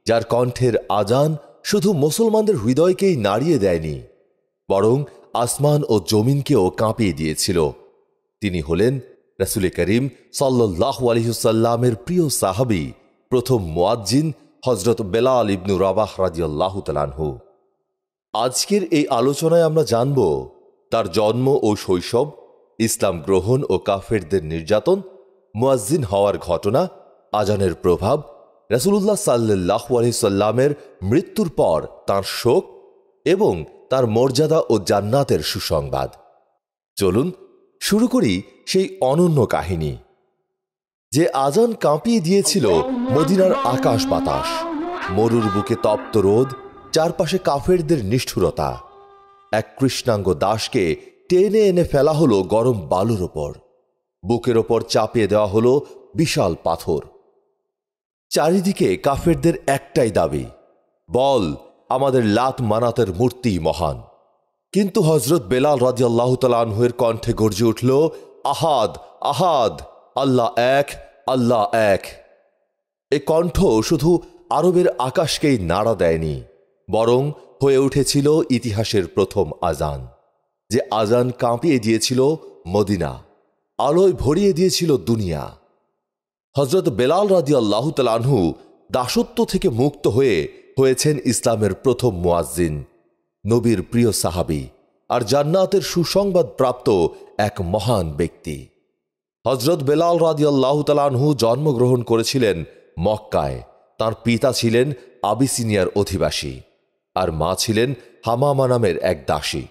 যার কণ্ঠের আজান শুধু মুসলমানদের হৃদয়কেই নাড়িয়ে দেয়নি, বরং আসমান ও জমিনকেও কাঁপিয়ে দিয়েছিল। তিনি হলেন রাসূল করিম সাল্লাল্লাহু আলাইহি ওয়াসাল্লামের প্রিয় সাহাবী, প্রথম মুয়াজ্জিন হযরত বেলাল ইবনু রাবাহ রাদিয়াল্লাহু তাআলা আনহু। আজকের এই আলোচনায় আমরা জানব তার জন্ম ও শৈশব, ইসলাম গ্রহণ ও কাফেরদের নির্যাতন, মুয়াজ্জিন হওয়ার ঘটনা, আজানের প্রভাব, রাসূলুল্লাহ সাল্লাল্লাহু আলাইহি ওয়াসাল্লামের মৃত্যুর পর তাঁর শোক এবং তার মর্যাদা ও জান্নাতের সুসংবাদ। চলুন শুরু করি সেই অনন্য কাহিনী, যে আজান কাঁপিয়ে দিয়েছিল মদিনার আকাশ বাতাস। মরুর বুকে তপ্ত রোদ, চারপাশে কাফেরদের নিষ্ঠুরতা। এক কৃষ্ণাঙ্গ দাসকে টেনে এনে ফেলা হলো গরম বালুর ওপর, বুকের ওপর চাপিয়ে দেওয়া হলো বিশাল পাথর। চারিদিকে কাফেরদের একটাই দাবি, বল আমাদের লাত মানাতের মূর্তি মহান। কিন্তু হযরত বেলাল রাদিয়াল্লাহু তাআলা আনহুর কণ্ঠে গর্জে উঠল, আহাদ আহাদ, আল্লাহ এক, আল্লাহ এক। এ কণ্ঠ শুধু আরবের আকাশকেই নাড়া দেয়নি, বরং হয়ে উঠেছিল ইতিহাসের প্রথম আজান, যে আজান কাঁপিয়ে দিয়েছিল মদিনা, আলোয় ভরিয়ে দিয়েছিল দুনিয়া। হযরত বেলাল রাদিয়াল্লাহু তাআলা আনহু দাসত্ব থেকে মুক্ত হয়েছেন ইসলামের প্রথম মুয়াজ্জিন, নবীর প্রিয় সাহাবী আর জান্নাতের সুসংবাদ প্রাপ্ত এক মহান ব্যক্তি। হযরত বেলাল রাদিয়াল্লাহু তাআলা আনহু জন্মগ্রহণ করেছিলেন মক্কায়। তার পিতা ছিলেন আবিসিনিয়ার অধিবাসী আর মা ছিলেন হামামা নামের এক দাসী।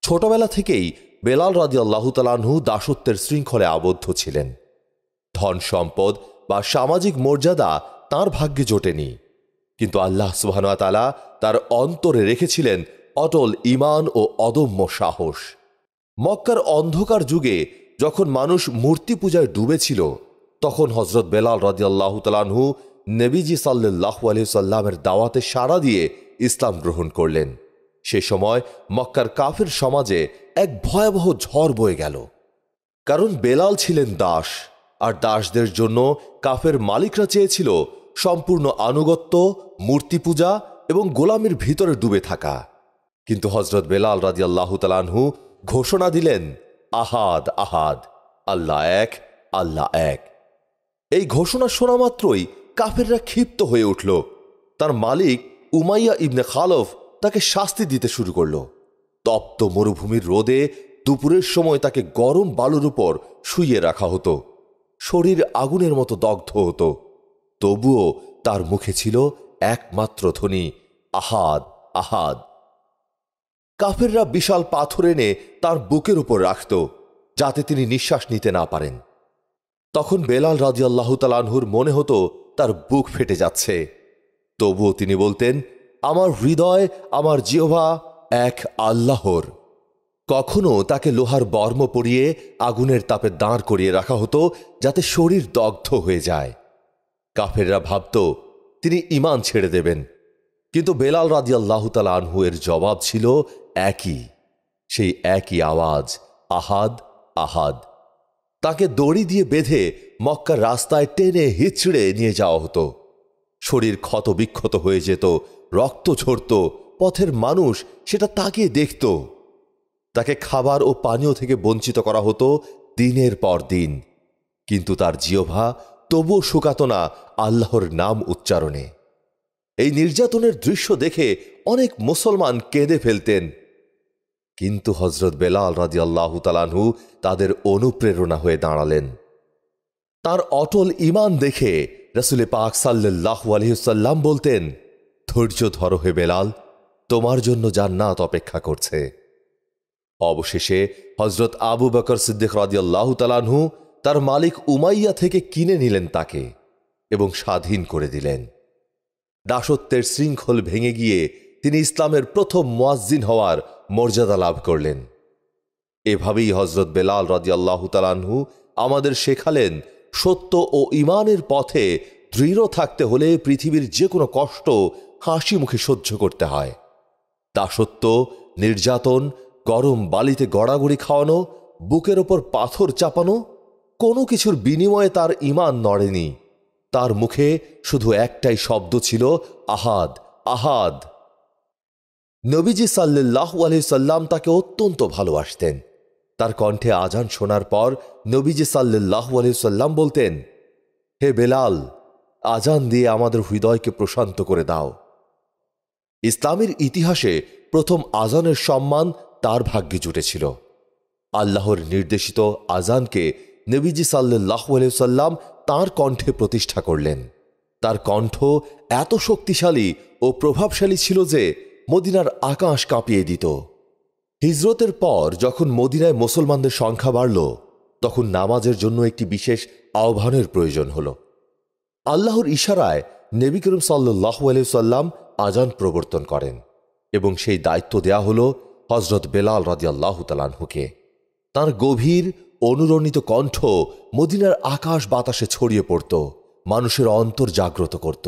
ছোটবেলা থেকেই বেলাল রাদিয়াল্লাহু তাআলা আনহু দাসত্বের শৃঙ্খলে আবদ্ধ ছিলেন। ধন সম্পদ বা সামাজিক মর্যাদা তার ভাগ্যে জোটেনি, কিন্তু আল্লাহ সুবহানাহু ওয়া তাআলা তার অন্তরে রেখেছিলেন অটল ঈমান ও অদম্য সাহস। মক্কার অন্ধকার যুগে যখন মানুষ মূর্তি পূজায় ডুবেছিল, তখন হযরত বেলাল রাদিয়াল্লাহু তাআলা আনহু নবীজি সাল্লাল্লাহু আলাইহি ওয়াসাল্লামের দাওয়াতে সাড়া দিয়ে ইসলাম গ্রহণ করলেন। সে সময় মক্কার কাফের সমাজে এক ভয়াবহ ঝড় বয়ে গেল, কারণ বেলাল ছিলেন দাস, আর দাসদের জন্য কাফের মালিকরা চেয়েছিল সম্পূর্ণ আনুগত্য, মূর্তি পূজা এবং গোলামির ভিতরে ডুবে থাকা। কিন্তু হযরত বেলাল রাদিয়াল্লাহু তাআলা আনহু ঘোষণা দিলেন, আহাদ আহাদ, আল্লাহ এক, আল্লাহ এক। এই ঘোষণা শোনা মাত্রই কাফেররা ক্ষিপ্ত হয়ে উঠল। তার মালিক উমাইয়া ইবনে খালফ তাকে শাস্তি দিতে শুরু করল। তপ্ত মরুভূমির রোদে দুপুরের সময় তাকে গরম বালুর উপর শুইয়ে রাখা হতো, শরীর আগুনের মতো দগ্ধ হতো। তবুও তার মুখে ছিল একমাত্র ধ্বনি, আহাদ আহাদ। কাফেররা বিশাল পাথর এনে তার বুকের উপর রাখত, যাতে তিনি নিঃশ্বাস নিতে না পারেন। তখন বেলাল রাদিয়াল্লাহু তাআলা আনহুর মনে হতো তার বুক ফেটে যাচ্ছে। তবুও তিনি বলতেন, আমার হৃদয়, আমার জিহ্বা এক আল্লাহর। কখনো তাকে লোহার বর্ম পরিয়ে আগুনের তাপে দাঁড় করিয়ে রাখা হতো, যাতে শরীর দগ্ধ হয়ে যায়। কাফেররা ভাবত তিনি ঈমান ছেড়ে দেবেন, কিন্তু বেলাল রাদিয়াল্লাহু তাআলা আনহু এর জবাব ছিল একই, সেই একই আওয়াজ, আহাদ আহাদ। তাকে দড়ি দিয়ে বেঁধে মক্কার রাস্তায় টেনে হিচড়ে নিয়ে যাওয়া হতো। শরীর ক্ষত বিক্ষত হয়ে যেত, রক্ত ঝরত, পথের মানুষ সেটা তাকিয়ে দেখত। তাকে খাবার ও পানীয় থেকে বঞ্চিত করা হতো দিনের পর দিন, কিন্তু তার জিহ্বা তবুও শুকাত না আল্লাহর নাম উচ্চারণে। এই নির্যাতনের দৃশ্য দেখে অনেক মুসলমান কেঁদে ফেলতেন, কিন্তু হযরত বেলাল রাদিয়াল্লাহু তাআলা আনহু তাদের অনুপ্রেরণা হয়ে দাঁড়ালেন। তার অটল ঈমান দেখে রাসূল পাক সাল্লাল্লাহু আলাইহি ওয়াসাল্লাম বলতেন, ধৈর্য ধরো হে বেলাল, তোমার জন্য জান্নাত অপেক্ষা করছে। অবশেষে হযরত আবু বকর সিদ্দিক রাদিয়াল্লাহু তাআলা আনহু তার মালিক উমাইয়া থেকে কিনে নিলেন তাকে এবং স্বাধীন করে দিলেন। দাসত্বের শৃঙ্খল ভেঙে গিয়ে তিনি ইসলামের প্রথম মুয়াজ্জিন হওয়ার মর্যাদা লাভ করলেন। এভাবেই হযরত বেলাল রাদিয়াল্লাহু তাআলা আনহু আমাদের শেখালেন, সত্য ও ঈমানের পথে দৃঢ় থাকতে হলে পৃথিবীর যে কোনো কষ্ট হাসি মুখে সহ্য করতে হয়। দাসত্ব, নির্যাতন, গরম বালিতে গড়াগড়ি খাওয়ানো, বুকের ওপর পাথর চাপানো, কোনো কিছুর বিনিময়ে তার ঈমান নড়েনি। তার মুখে শুধু একটাই শব্দ ছিল, আহাদ, আহাদ। নবীজি সাল্লাল্লাহু আলাইহি সাল্লাম তাকে অত্যন্ত ভালোবাসতেন। তার কণ্ঠে আজান শোনার পর নবীজি সাল্লাল্লাহু আলাইহি সাল্লাম বলতেন, হে বেলাল, আজান দিয়ে আমাদের হৃদয়কে প্রশান্ত করে দাও। ইসলামের ইতিহাসে প্রথম আজানের সম্মান তার ভাগ্যে জুটেছিল। আল্লাহর নির্দেশিত আজানকে নবীজি সাল্লাল্লাহু আলাইহি সাল্লাম তাঁর কণ্ঠে প্রতিষ্ঠা করলেন। তার কণ্ঠ এত শক্তিশালী ও প্রভাবশালী ছিল যে মদিনার আকাশ কাঁপিয়ে দিত। হিজরতের পর যখন মদিনায় মুসলমানদের সংখ্যা বাড়ল, তখন নামাজের জন্য একটি বিশেষ আহ্বানের প্রয়োজন হল। আল্লাহর ইশারায় নবী করিম সাল্লাল্লাহু আলাইহি সাল্লাম আজান প্রবর্তন করেন এবং সেই দায়িত্ব দেয়া হল হযরত বেলাল রাদিয়াল্লাহু তাআলা আনহুকে। তাঁর গভীর অনুরণিত কণ্ঠ মদিনার আকাশ বাতাসে ছড়িয়ে পড়ত, মানুষের অন্তর জাগ্রত করত।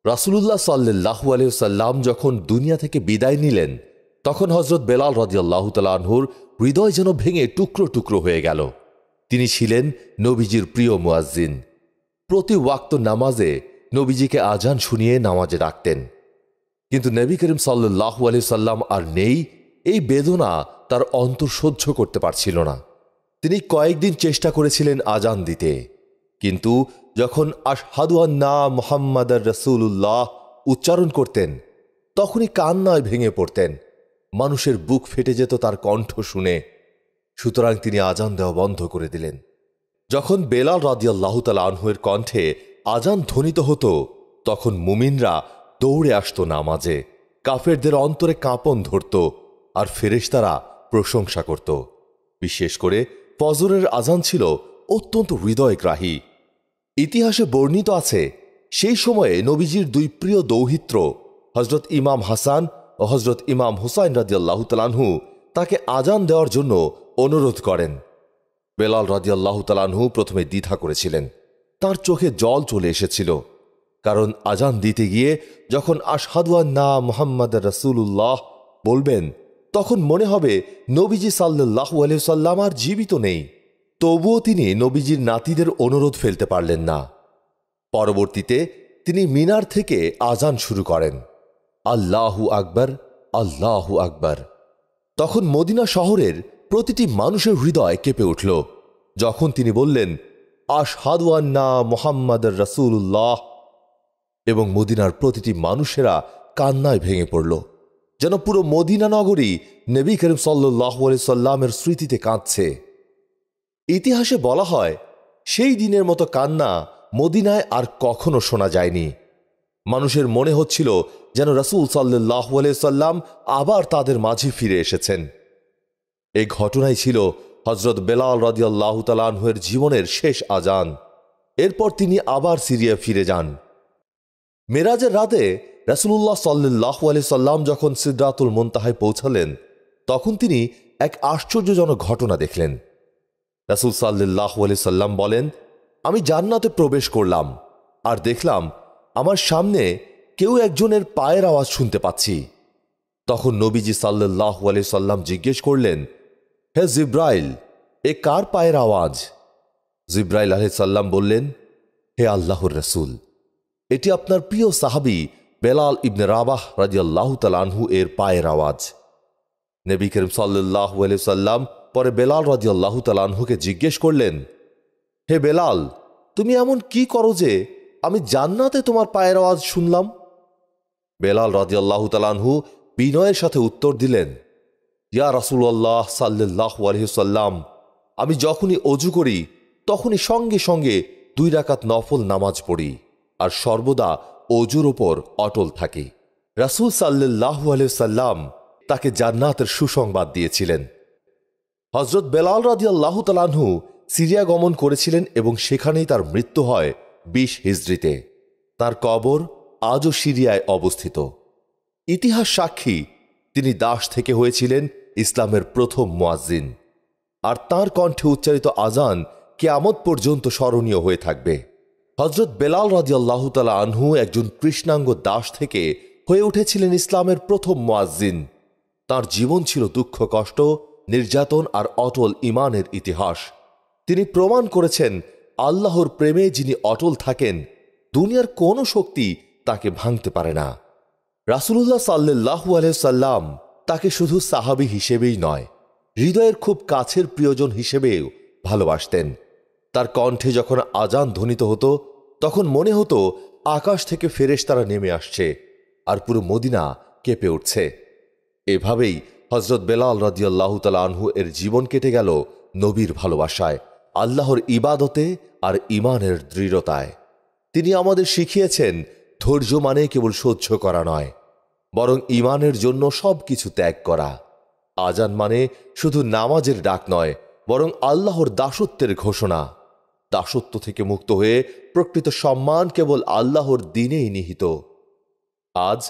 রাসূলুল্লাহ সাল্লাল্লাহু আলাইহি সাল্লাম যখন দুনিয়া থেকে বিদায় নিলেন, তখন হযরত বেলাল রাদিয়াল্লাহু তাআলা আনহুর হৃদয় যেন ভেঙে টুকরো টুকরো হয়ে গেল। তিনি ছিলেন নবীজির প্রিয় মুয়াজ্জিন। প্রতি ওয়াক্ত নামাজে নবীজিকে আজান শুনিয়ে নামাজে ডাকতেন। কিন্তু নবী করিম সাল্লাল্লাহু আলাইহি সাল্লাম আর নেই, এই বেদনা তার অন্তর সহ্য করতে পারছিল না। তিনি কয়েকদিন চেষ্টা করেছিলেন আজান দিতে, কিন্তু যখন আশহাদু আন্না মুহাম্মাদার রাসূলুল্লাহ উচ্চারণ করতেন, তখনই কান্নায় ভেঙে পড়তেন। মানুষের বুক ফেটে যেত তার কণ্ঠ শুনে। সুতরাং তিনি আজান দেওয়া বন্ধ করে দিলেন। যখন বেলাল রাদিয়াল্লাহু তাআলা আনহুর কণ্ঠে আজান ধ্বনিত হতো, তখন মুমিনরা দৌড়ে আসত নামাজে, কাফেরদের অন্তরে কাঁপন ধরত আর ফেরেশতারা প্রশংসা করত। বিশেষ করে ফজরের আজান ছিল অত্যন্ত হৃদয়গ্রাহী। ইতিহাসে বর্ণিত আছে, সেই সময়ে নবীজির দুই প্রিয় দৌহিত্র হযরত ইমাম হাসান ও হযরত ইমাম হুসাইন রাদিয়াল্লাহু তাআলা আনহু তাকে আজান দেওয়ার জন্য অনুরোধ করেন। বেলাল রাদিয়াল্লাহু তাআলা আনহু প্রথমে দ্বিধা করেছিলেন। তার চোখে জল চলে এসেছিল, কারণ আজান দিতে গিয়ে যখন আশহাদু আন্না মুহাম্মাদার রাসূলুল্লাহ বলবেন, তখন মনে হবে নবীজি সাল্লাল্লাহু আলাইহি সাল্লাম আর জীবিত নেই। তবুও তিনি নবীজির নাতিদের অনুরোধ ফেলতে পারলেন না। পরবর্তীতে তিনি মিনার থেকে আজান শুরু করেন, আল্লাহু আকবার, আল্লাহু আকবার। তখন মদিনা শহরের প্রতিটি মানুষের হৃদয় কেঁপে উঠল যখন তিনি বললেন, আশহাদু আন্না মুহাম্মাদার রাসূলুল্লাহ, এবং মদিনার প্রতিটি মানুষেরা কান্নায় ভেঙে পড়ল, যেন পুরো মদিনা নগরী নবী করিম সাল্লাল্লাহু আলাইহি সাল্লামের স্মৃতিতে কাঁদছে। ইতিহাসে বলা হয়, সেই দিনের মতো কান্না মদিনায় আর কখনো শোনা যায়নি। মানুষের মনে হচ্ছিল যেন রাসূল সাল্লাল্লাহু আলাইহি সাল্লাম আবার তাদের মাঝে ফিরে এসেছেন। এই ঘটনাই ছিল হযরত বেলাল রাদিয়াল্লাহু তাআলা আনহুর জীবনের শেষ আজান। এরপর তিনি আবার সিরিয়া ফিরে যান। মেরাজের রাতে রাসূলুল্লাহ সাল্লাল্লাহু আলাইহি সাল্লাম যখন সিদরাতুল মুনতাহায় পৌঁছালেন, তখন তিনি এক আশ্চর্যজনক ঘটনা দেখলেন। রাসূল সাল্লাল্লাহু আলাইহি সাল্লাম বলেন, আমি জান্নাতে প্রবেশ করলাম আর দেখলাম আমার সামনে কেউ একজনের পায়ের আওয়াজ শুনতে পাচ্ছি। তখন নবীজি সাল্লাল্লাহু আলাইহি সাল্লাম জিজ্ঞেস করলেন, হে জিব্রাইল, এ কার পায়ের আওয়াজ? জিব্রাইল আলাইহিস সালাম বললেন, হে আল্লাহর রাসূল, এটি আপনার প্রিয় সাহাবী বেলাল ইবনে রাবাহ রাদিয়াল্লাহু তাআলা আনহু এর পায়ের আওয়াজ। নবী করিম সাল্লাল্লাহু আলাইহি সাল্লাম পরে বেলাল রাদিয়াল্লাহু তাআলা আনহুকে জিজ্ঞেস করলেন, হে বেলাল, তুমি এমন কি করো যে আমি জান্নাতে তোমার পায়ের আওয়াজ শুনলাম? বেলাল রাদিয়াল্লাহু তাআলা আনহু বিনয়ের সাথে উত্তর দিলেন, ইয়া রাসূলুল্লাহ সাল্লাল্লাহু আলাইহি সাল্লাম, আমি যখনই অজু করি তখনই সঙ্গে সঙ্গে 2 রাকাত নফল নামাজ পড়ি আর সর্বদা অজুর ওপর অটল থাকি। রাসূল সাল্লাল্লাহু আলাইহি সাল্লাম তাকে জান্নাতের সুসংবাদ দিয়েছিলেন। হযরত বেলাল রাদিয়াল্লাহু তাআলা আনহু সিরিয়া গমন করেছিলেন এবং সেখানেই তার মৃত্যু হয় 20 হিজরিতে। তার কবর আজও সিরিয়ায় অবস্থিত। ইতিহাস সাক্ষী, তিনি দাস থেকে হয়েছিলেন ইসলামের প্রথম মুয়াজ্জিন, আর তার কণ্ঠে উচ্চারিত আজান কিয়ামত পর্যন্ত স্মরণীয় হয়ে থাকবে। হযরত বেলাল রাদিয়াল্লাহু তাআলা আনহু একজন কৃষ্ণাঙ্গ দাস থেকে হয়ে উঠেছিলেন ইসলামের প্রথম মুয়াজ্জিন। তার জীবন ছিল দুঃখ, কষ্ট, নির্যাতন আর অটল ঈমানের ইতিহাস। তিনি প্রমাণ করেছেন, আল্লাহর প্রেমে যিনি অটল থাকেন দুনিয়ার কোনো শক্তি তাকে ভাঙতে পারে না। রাসূলুল্লাহ সাল্লাল্লাহু আলাইহি সাল্লাম তাকে শুধু সাহাবী হিসেবেই নয়, হৃদয়ের খুব কাছের প্রিয়জন হিসেবেও ভালোবাসতেন। তার কণ্ঠে যখন আজান ধ্বনিত হতো তখন মনে হতো আকাশ থেকে ফেরেশতারা নেমে আসছে আর পুরো মদিনা কেঁপে উঠছে। এভাবেই হযরত বেলাল রাদিয়াল্লাহু তাআলা আনহু এর জীবন কেটে গেল নবীর ভালোবাসায়, আল্লাহর ইবাদতে আর ঈমানের দৃঢ়তায়। তিনি আমাদের শিখিয়েছেন ধৈর্য মানে কেবল সহ্য করা নয়, বরং ঈমানের জন্য সবকিছু ত্যাগ করা। আজান মানে শুধু নামাজের ডাক নয়, বরং আল্লাহর দাসত্বের ঘোষণা। দাসত্ব থেকে মুক্ত হয়ে প্রকৃত সম্মান কেবল আল্লাহর দ্বীনেই নিহিত। আজ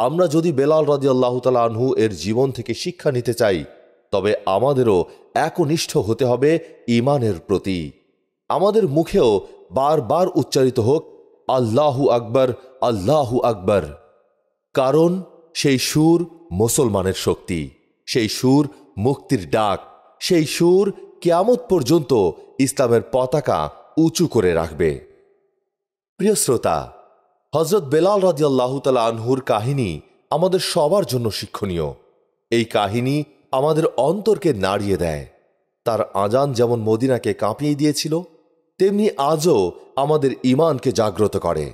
আমরা যদি বেলাল রাদিয়াল্লাহু তাআলা আনহু এর জীবন থেকে শিক্ষা নিতে চাই, তবে আমাদেরও একনিষ্ঠ হতে হবে ঈমানের প্রতি। আমাদের মুখেও বারবার উচ্চারিত হোক আল্লাহু আকবার, আল্লাহু আকবার। কারণ সেই সুর মুসলমানের শক্তি, সেই সুর মুক্তির ডাক, সেই সুর কিয়ামত পর্যন্ত ইসলামের পতাকা উঁচু করে রাখবে। প্রিয় শ্রোতা, হযরত বেলাল রাদিয়াল্লাহু তাআলা আনহুর কাহিনী আমাদের সবার জন্য শিক্ষণীয়। এই কাহিনী আমাদের অন্তরকে নাড়িয়ে দেয়। তার আজান যেমন মদিনাকে কাঁপিয়ে দিয়েছিল, তেমনি আজও আমাদের ঈমানকে জাগ্রত করে।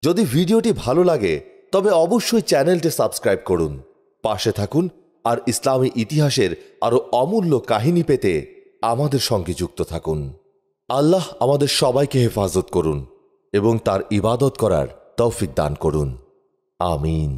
যদি ভিডিওটি ভালো লাগে তবে অবশ্যই চ্যানেলটি সাবস্ক্রাইব করুন, পাশে থাকুন আর ইসলামী ইতিহাসের আরও অমূল্য কাহিনী পেতে আমাদের সঙ্গে যুক্ত থাকুন। আল্লাহ আমাদের সবাইকে হেফাজত করুন এবং তার ইবাদত করার তৌফিক দান করুন। আমিন।